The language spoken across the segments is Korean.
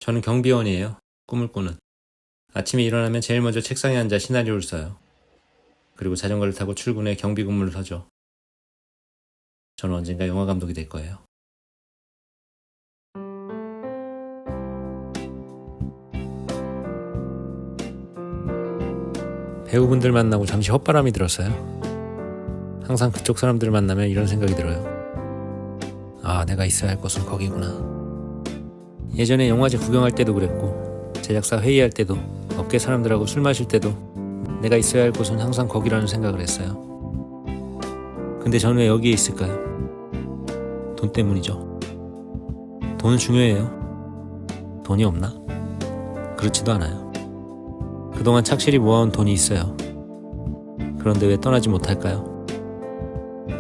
저는 경비원이에요. 꿈을 꾸는. 아침에 일어나면 제일 먼저 책상에 앉아 시나리오를 써요. 그리고 자전거를 타고 출근해 경비 근무를 하죠. 저는 언젠가 영화 감독이 될 거예요. 배우분들 만나고 잠시 헛바람이 들었어요. 항상 그쪽 사람들을 만나면 이런 생각이 들어요. 아, 내가 있어야 할 곳은 거기구나. 예전에 영화제 구경할 때도 그랬고, 제작사 회의할 때도, 업계 사람들하고 술 마실 때도 내가 있어야 할 곳은 항상 거기라는 생각을 했어요. 근데 저는 왜 여기에 있을까요? 돈 때문이죠. 돈은 중요해요. 돈이 없나? 그렇지도 않아요. 그동안 착실히 모아온 돈이 있어요. 그런데 왜 떠나지 못할까요?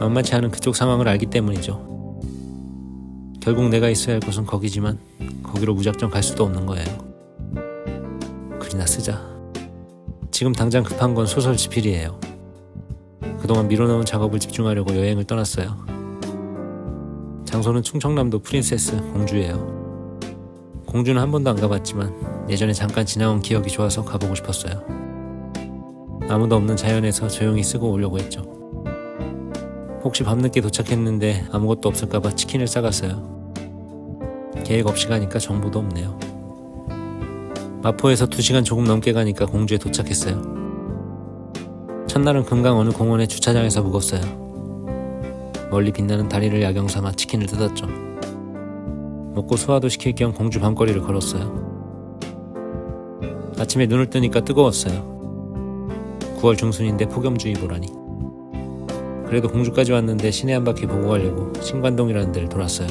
만만치 않은 그쪽 상황을 알기 때문이죠. 결국 내가 있어야 할 곳은 거기지만 거기로 무작정 갈 수도 없는 거예요. 글이나 쓰자. 지금 당장 급한 건 소설 집필이에요. 그동안 미뤄놓은 작업을 집중하려고 여행을 떠났어요. 장소는 충청남도 프린세스 공주예요. 공주는 한 번도 안 가봤지만 예전에 잠깐 지나온 기억이 좋아서 가보고 싶었어요. 아무도 없는 자연에서 조용히 쓰고 오려고 했죠. 혹시 밤늦게 도착했는데 아무것도 없을까봐 치킨을 싸갔어요. 계획 없이 가니까 정보도 없네요. 마포에서 2시간 조금 넘게 가니까 공주에 도착했어요. 첫날은 금강 어느 공원의 주차장에서 묵었어요. 멀리 빛나는 다리를 야경 삼아 치킨을 뜯었죠. 먹고 소화도 시킬 겸 공주 밤거리를 걸었어요. 아침에 눈을 뜨니까 뜨거웠어요. 9월 중순인데 폭염주의보라니. 그래도 공주까지 왔는데 시내 한 바퀴 보고 가려고 신관동이라는 데를 돌았어요.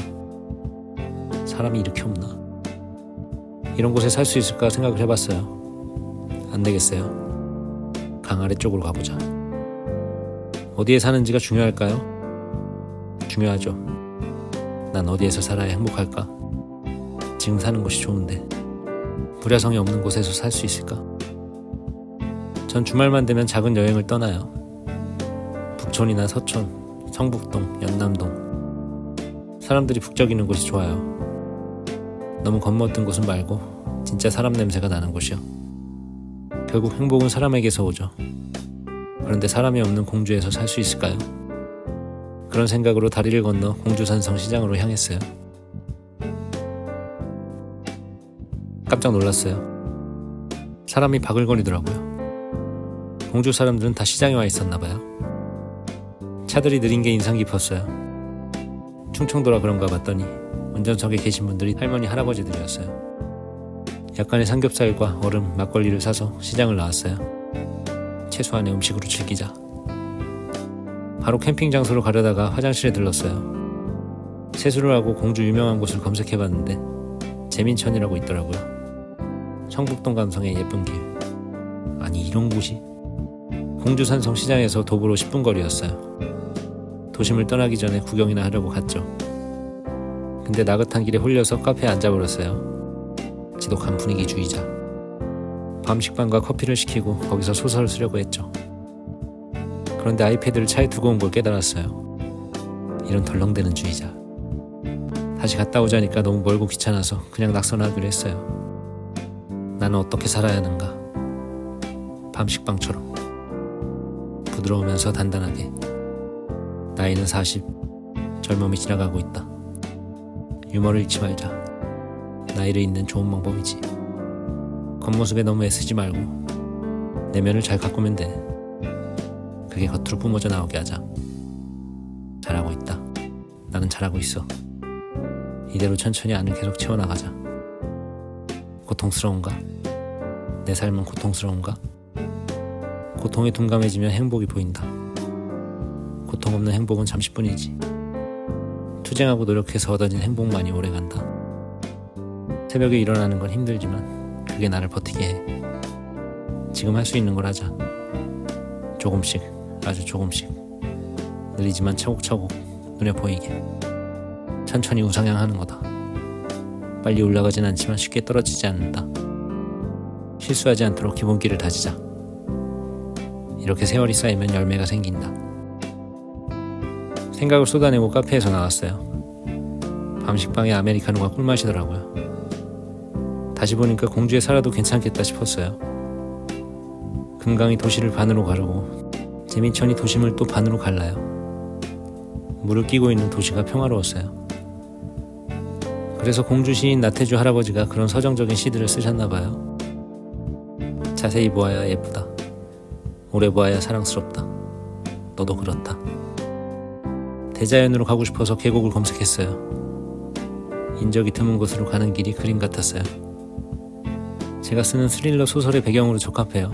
사람이 이렇게 없나? 이런 곳에 살 수 있을까 생각을 해봤어요. 안 되겠어요. 강 아래쪽으로 가보자. 어디에 사는지가 중요할까요? 중요하죠. 난 어디에서 살아야 행복할까? 지금 사는 곳이 좋은데 불야성이 없는 곳에서 살 수 있을까? 전 주말만 되면 작은 여행을 떠나요. 북촌이나 서촌, 성북동, 연남동. 사람들이 북적이는 곳이 좋아요. 너무 겁먹던 곳은 말고 진짜 사람 냄새가 나는 곳이요. 결국 행복은 사람에게서 오죠. 그런데 사람이 없는 공주에서 살 수 있을까요? 그런 생각으로 다리를 건너 공주산성 시장으로 향했어요. 깜짝 놀랐어요. 사람이 바글거리더라고요. 공주 사람들은 다 시장에 와 있었나 봐요. 차들이 느린 게 인상 깊었어요. 충청도라 그런가 봤더니 운전석에 계신 분들이 할머니 할아버지들이었어요. 약간의 삼겹살과 얼음, 막걸리를 사서 시장을 나왔어요. 최소한의 음식으로 즐기자. 바로 캠핑 장소로 가려다가 화장실에 들렀어요. 세수를 하고 공주 유명한 곳을 검색해봤는데 재민천이라고 있더라고요. 성북동 감성의 예쁜 길. 아니 이런 곳이? 공주산성 시장에서 도보로 10분 거리였어요. 도심을 떠나기 전에 구경이나 하려고 갔죠. 근데 나긋한 길에 홀려서 카페에 앉아버렸어요. 지독한 분위기주의자. 밤 식빵과 커피를 시키고 거기서 소설을 쓰려고 했죠. 그런데 아이패드를 차에 두고 온 걸 깨달았어요. 이런 덜렁대는 주의자. 다시 갔다 오자니까 너무 멀고 귀찮아서 그냥 낙선하기로 했어요. 나는 어떻게 살아야 하는가? 밤 식빵처럼 부드러우면서 단단하게. 나이는 40. 젊음이 지나가고 있다. 유머를 잃지 말자. 나이를 잊는 좋은 방법이지. 겉모습에 너무 애쓰지 말고 내면을 잘 가꾸면 돼. 그게 겉으로 뿜어져 나오게 하자. 잘하고 있다. 나는 잘하고 있어. 이대로 천천히 안을 계속 채워나가자. 고통스러운가? 내 삶은 고통스러운가? 고통에 둔감해지면 행복이 보인다. 고통 없는 행복은 잠시뿐이지. 투쟁하고 노력해서 얻어진 행복만이 오래간다. 새벽에 일어나는 건 힘들지만 그게 나를 버티게 해. 지금 할 수 있는 걸 하자. 조금씩, 아주 조금씩. 느리지만 차곡차곡 눈에 보이게. 천천히 우상향하는 거다. 빨리 올라가진 않지만 쉽게 떨어지지 않는다. 실수하지 않도록 기본기를 다지자. 이렇게 세월이 쌓이면 열매가 생긴다. 생각을 쏟아내고 카페에서 나왔어요. 밤식빵에 아메리카노가 꿀맛이더라고요. 다시 보니까 공주에 살아도 괜찮겠다 싶었어요. 금강이 도시를 반으로 가르고 재민천이 도심을 또 반으로 갈라요. 물을 끼고 있는 도시가 평화로웠어요. 그래서 공주 시인 나태주 할아버지가 그런 서정적인 시들을 쓰셨나봐요. 자세히 보아야 예쁘다. 오래 보아야 사랑스럽다. 너도 그렇다. 대자연으로 가고 싶어서 계곡을 검색했어요. 인적이 드문 곳으로 가는 길이 그림 같았어요. 제가 쓰는 스릴러 소설의 배경으로 적합해요.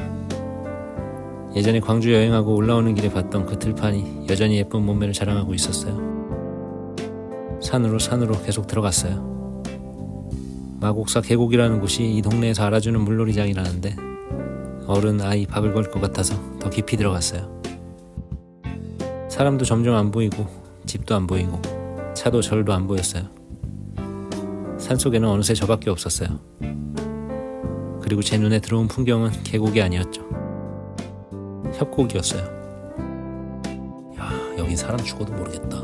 예전에 광주 여행하고 올라오는 길에 봤던 그 들판이 여전히 예쁜 몸매를 자랑하고 있었어요. 산으로 계속 들어갔어요. 마곡사 계곡이라는 곳이 이 동네에서 알아주는 물놀이장이라는데 어른 아이 박을 걸 것 같아서 더 깊이 들어갔어요. 사람도 점점 안 보이고 집도 안 보이고 차도 절도 안 보였어요. 산속에는 어느새 저밖에 없었어요. 그리고 제 눈에 들어온 풍경은 계곡이 아니었죠. 협곡이었어요. 야, 여긴 사람 죽어도 모르겠다.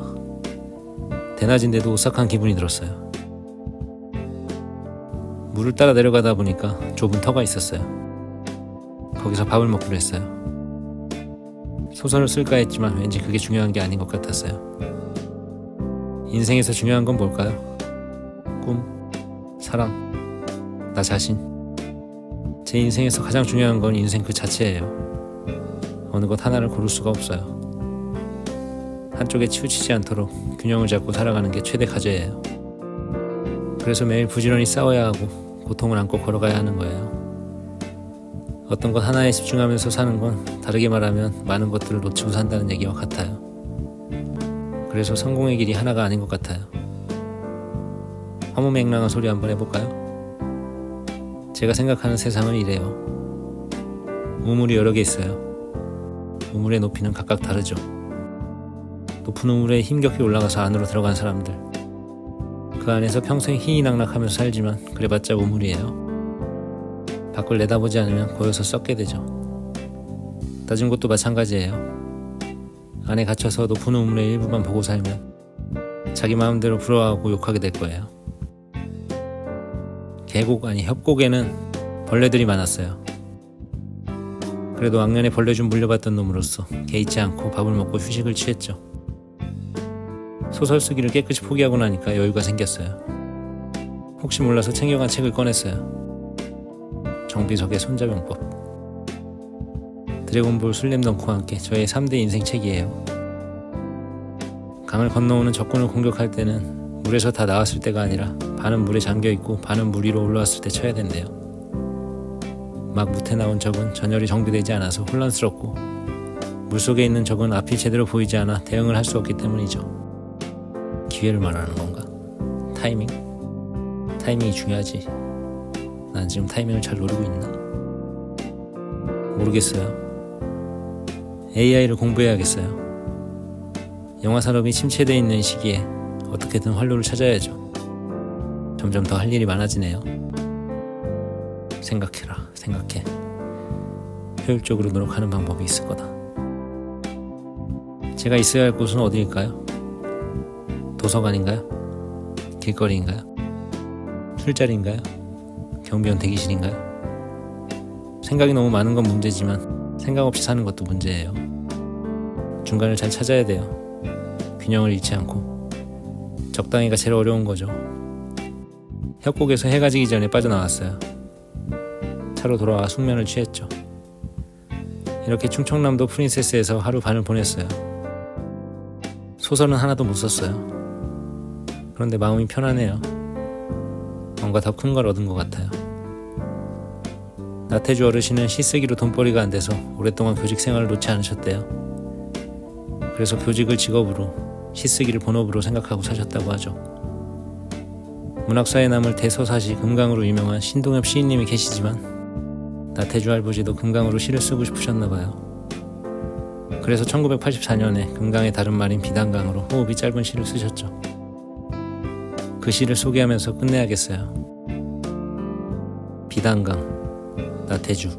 대낮인데도 오싹한 기분이 들었어요. 물을 따라 내려가다 보니까 좁은 터가 있었어요. 거기서 밥을 먹기로 했어요. 소설을 쓸까 했지만 왠지 그게 중요한 게 아닌 것 같았어요. 인생에서 중요한 건 뭘까요? 꿈, 사랑, 나 자신. 제 인생에서 가장 중요한 건 인생 그 자체예요. 어느 것 하나를 고를 수가 없어요. 한쪽에 치우치지 않도록 균형을 잡고 살아가는 게 최대 과제예요. 그래서 매일 부지런히 싸워야 하고 고통을 안고 걸어가야 하는 거예요. 어떤 것 하나에 집중하면서 사는 건 다르게 말하면 많은 것들을 놓치고 산다는 얘기와 같아요. 그래서 성공의 길이 하나가 아닌 것 같아요. 허무맹랑한 소리 한번 해볼까요? 제가 생각하는 세상은 이래요. 우물이 여러 개 있어요. 우물의 높이는 각각 다르죠. 높은 우물에 힘겹게 올라가서 안으로 들어간 사람들, 그 안에서 평생 희희낙낙하면서 살지만 그래봤자 우물이에요. 밖을 내다보지 않으면 고여서 썩게 되죠. 낮은 곳도 마찬가지예요. 안에 갇혀서 높은 우물의 일부만 보고 살면 자기 마음대로 부러워하고 욕하게 될 거예요. 계곡 아니 협곡에는 벌레들이 많았어요. 그래도 왕년에 벌레 좀 물려봤던 놈으로서 개의치 않고 밥을 먹고 휴식을 취했죠. 소설 쓰기를 깨끗이 포기하고 나니까 여유가 생겼어요. 혹시 몰라서 챙겨간 책을 꺼냈어요. 정비석의 손자병법. 드래곤볼 슬램덩크와 함께 저의 3대 인생 책이에요. 강을 건너오는 적군을 공격할 때는 물에서 다 나왔을 때가 아니라 반은 물에 잠겨있고 반은 물 위로 올라왔을 때 쳐야 된대요. 막 무태 나온 적은 전열이 정비되지 않아서 혼란스럽고 물속에 있는 적은 앞이 제대로 보이지 않아 대응을 할 수 없기 때문이죠. 기회를 말하는 건가? 타이밍? 타이밍이 중요하지. 난 지금 타이밍을 잘 노리고 있나? 모르겠어요. AI를 공부해야겠어요. 영화 산업이 침체되어 있는 시기에 어떻게든 활로를 찾아야죠. 점점 더 할 일이 많아지네요. 생각해라, 생각해. 효율적으로 노력하는 방법이 있을 거다. 제가 있어야 할 곳은 어디일까요? 도서관인가요? 길거리인가요? 술자리인가요? 경비원 대기실인가요? 생각이 너무 많은 건 문제지만 생각 없이 사는 것도 문제예요. 중간을 잘 찾아야 돼요. 균형을 잃지 않고. 적당히가 제일 어려운 거죠. 협곡에서 해가 지기 전에 빠져나왔어요. 차로 돌아와 숙면을 취했죠. 이렇게 충청남도 프린세스에서 하루 반을 보냈어요. 소설은 하나도 못 썼어요. 그런데 마음이 편하네요. 뭔가 더 큰 걸 얻은 것 같아요. 나태주 어르신은 시쓰기로 돈벌이가 안 돼서 오랫동안 교직 생활을 놓지 않으셨대요. 그래서 교직을 직업으로, 시쓰기를 본업으로 생각하고 사셨다고 하죠. 문학사에 남을 대서사시 금강으로 유명한 신동엽 시인님이 계시지만 나태주 할아버지도 금강으로 시를 쓰고 싶으셨나봐요. 그래서 1984년에 금강의 다른 말인 비단강으로 호흡이 짧은 시를 쓰셨죠. 그 시를 소개하면서 끝내야겠어요. 비단강, 나태주.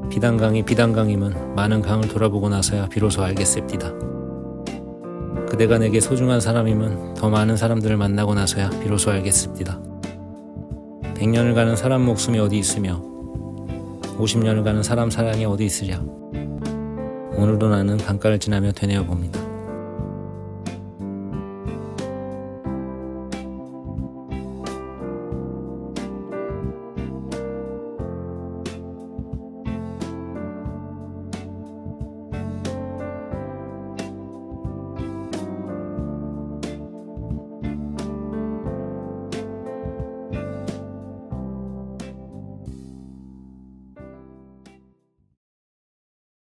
비단강이 비단강임은 많은 강을 돌아보고 나서야 비로소 알겠습니다. 그대가 내게 소중한 사람임은 더 많은 사람들을 만나고 나서야 비로소 알겠습니다. 100년을 가는 사람 목숨이 어디 있으며 50년을 가는 사람 사랑이 어디 있으랴. 오늘도 나는 강가를 지나며 되뇌어 봅니다.